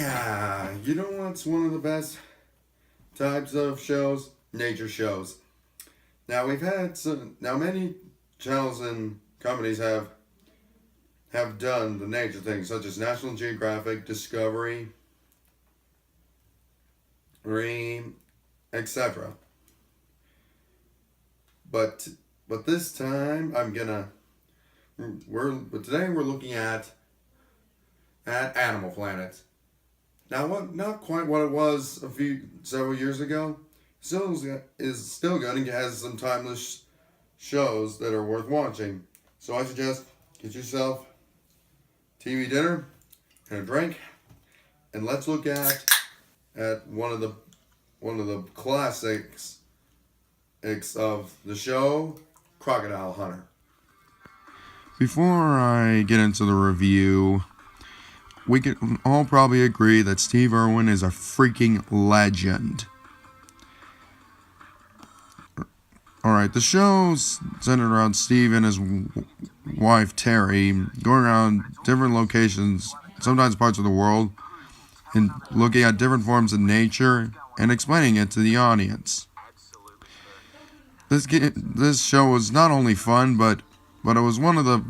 Yeah, you know what's one of the best types of shows? Nature shows. Now we've had some. Now many channels and companies have done the nature things, such as National Geographic, Discovery, Marine, etc. But this time but today we're looking at Animal Planet. Now, what? Not quite what it was several years ago. Still good and has some timeless shows that are worth watching. So I suggest get yourself TV dinner and a drink, and let's look at one of the classics of the show, Crocodile Hunter. Before I get into the review, we can all probably agree that Steve Irwin is a freaking legend. Alright, the show's centered around Steve and his wife Terry going around different locations, sometimes parts of the world, and looking at different forms of nature and explaining it to the audience. This show was not only fun, but it was one of the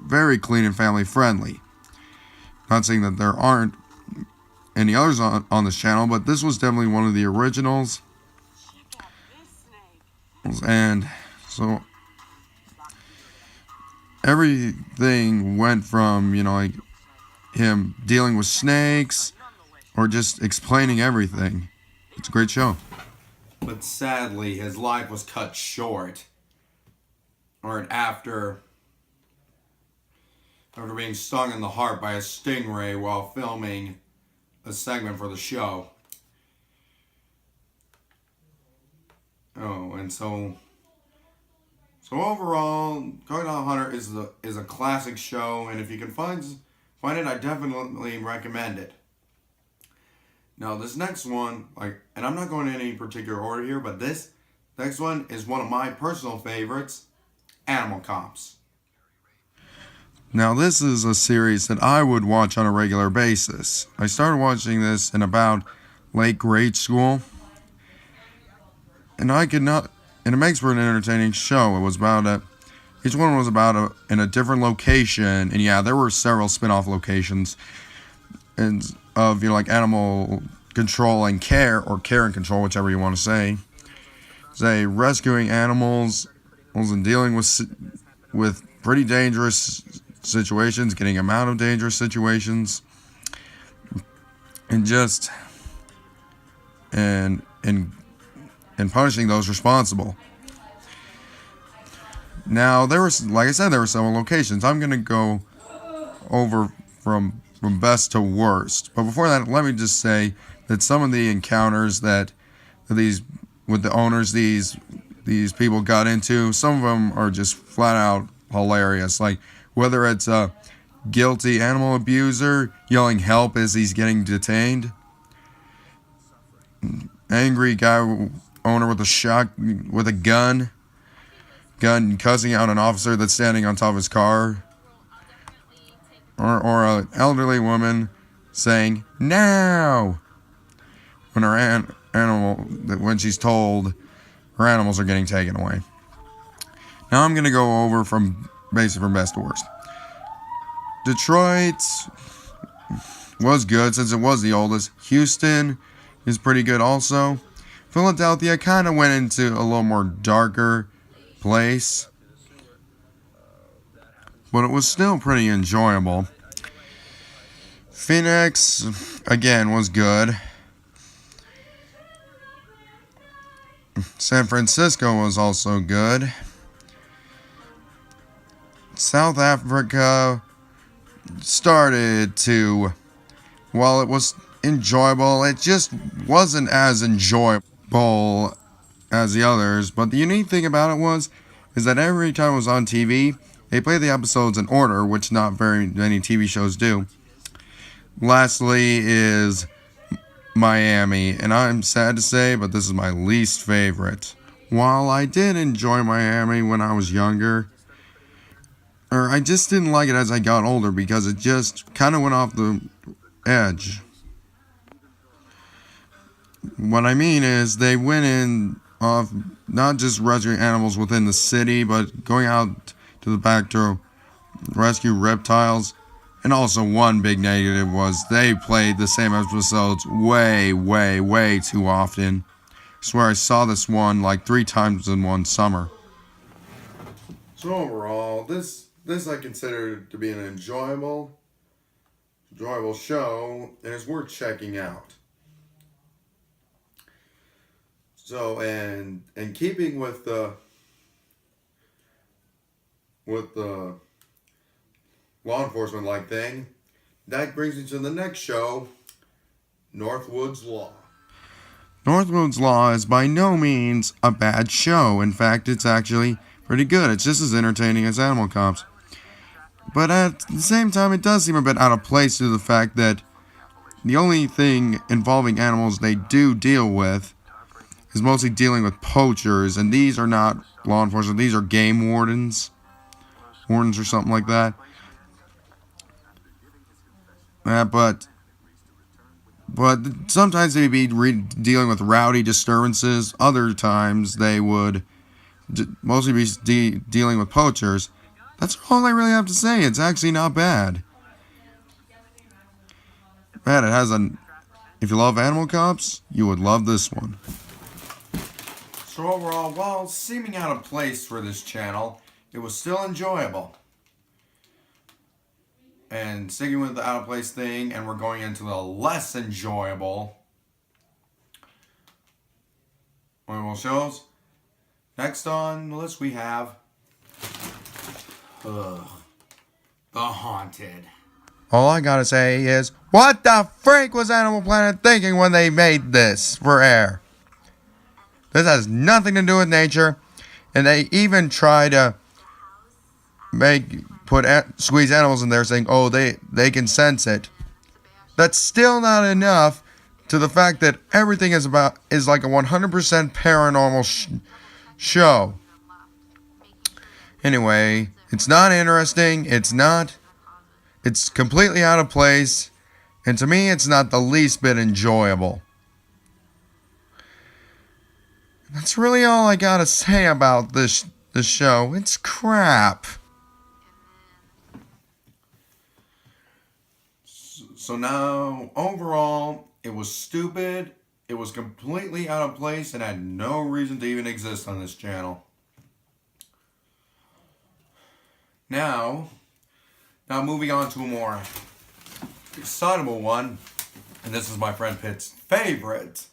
very clean and family friendly. Not saying that there aren't any others on this channel, but this was definitely one of the originals. And so everything went from, like him dealing with snakes or just explaining everything. It's a great show. But sadly, his life was cut short. Or after being stung in the heart by a stingray while filming a segment for the show. Oh, and so overall, Crocodile Hunter is a classic show, and if you can find it, I definitely recommend it. Now, this next one, and I'm not going in any particular order here, but this next one is one of my personal favorites, Animal Cops. Now, this is a series that I would watch on a regular basis. I started watching this in about late grade school, and it makes for an entertaining show. It was each one was in a different location, and yeah, there were several spin-off locations, and of animal control and care, or care and control, whichever you want to say. Say rescuing animals and dealing with pretty dangerous situations, getting them out of dangerous situations, and just and punishing those responsible. Now, like I said, there were several locations. I'm gonna go over from best to worst. But before that, let me just say that some of the encounters with the owners these people got into, some of them are just flat out hilarious. Like whether it's a guilty animal abuser yelling help as he's getting detained, angry guy owner with a gun cussing out an officer that's standing on top of his car, or an elderly woman saying "now" when when she's told her animals are getting taken away. Now I'm gonna go over from best to worst. Detroit was good since it was the oldest. Houston is pretty good also. Philadelphia kind of went into a little more darker place, but it was still pretty enjoyable. Phoenix, again, was good. San Francisco was also good. South Africa started to, while it was enjoyable, it just wasn't as enjoyable as the others. But the unique thing about it is that every time it was on TV, they played the episodes in order, which not very many TV shows do. Lastly is Miami, and I'm sad to say, but this is my least favorite. While I did enjoy Miami when I was younger, I just didn't like it as I got older because it just kind of went off the edge. What I mean is they went in of not just rescuing animals within the city, but going out to the back to rescue reptiles. And also one big negative was they played the same episodes way, way, way too often. I swear I saw this one like 3 times in one summer. So overall, this I consider to be an enjoyable show, and it's worth checking out. So, and keeping with the law enforcement like thing, that brings me to the next show, Northwood's Law. Northwood's Law is by no means a bad show. In fact, it's actually pretty good. It's just as entertaining as Animal Cops. But at the same time, it does seem a bit out of place due to the fact that the only thing involving animals they do deal with is mostly dealing with poachers, and these are not law enforcement, these are game wardens or something like that. But sometimes they'd be dealing with rowdy disturbances. Other times they would mostly be dealing with poachers. That's all I really have to say. It's actually not bad. Man, it has if you love Animal Cops, you would love this one. So overall, while seeming out of place for this channel, it was still enjoyable. And sticking with the out of place thing, and we're going into the less enjoyable shows. Next on the list we have The Haunted. All I gotta say is, what the freak was Animal Planet thinking when they made this for air? This has nothing to do with nature, and they even try to squeeze animals in there saying, oh, they can sense it. That's still not enough to the fact that everything is like a 100% paranormal show. Anyway, it's not interesting, it's completely out of place, and to me it's not the least bit enjoyable. That's really all I gotta say about this show. It's crap. So now, overall, it was stupid, it was completely out of place, and had no reason to even exist on this channel. Now moving on to a more excitable one, and this is my friend Pitt's favorite.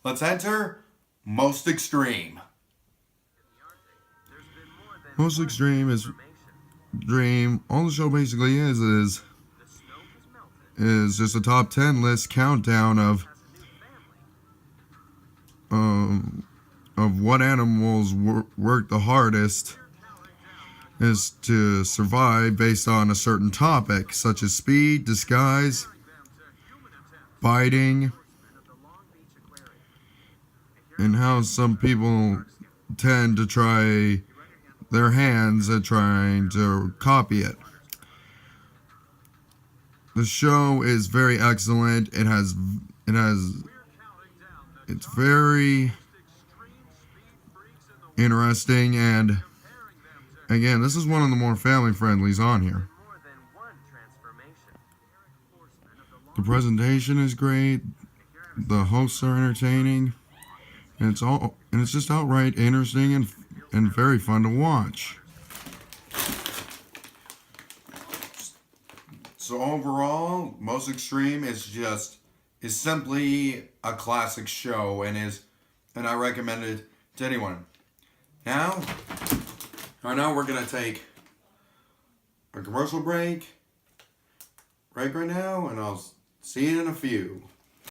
Let's enter Most Extreme. Most Extreme is Dream. All the show basically is just a top 10 list countdown of what animals work the hardest is to survive based on a certain topic, such as speed, disguise, biting, and how some people tend to try their hands at trying to copy it. The show is very excellent. It's very interesting, and again, this is one of the more family friendlies on here. The presentation is great. The hosts are entertaining, and it's just outright interesting and very fun to watch. So overall, Most Extreme is simply a classic show, and I recommend it to anyone. Now we're gonna take a commercial break right now, and I'll see you in a few.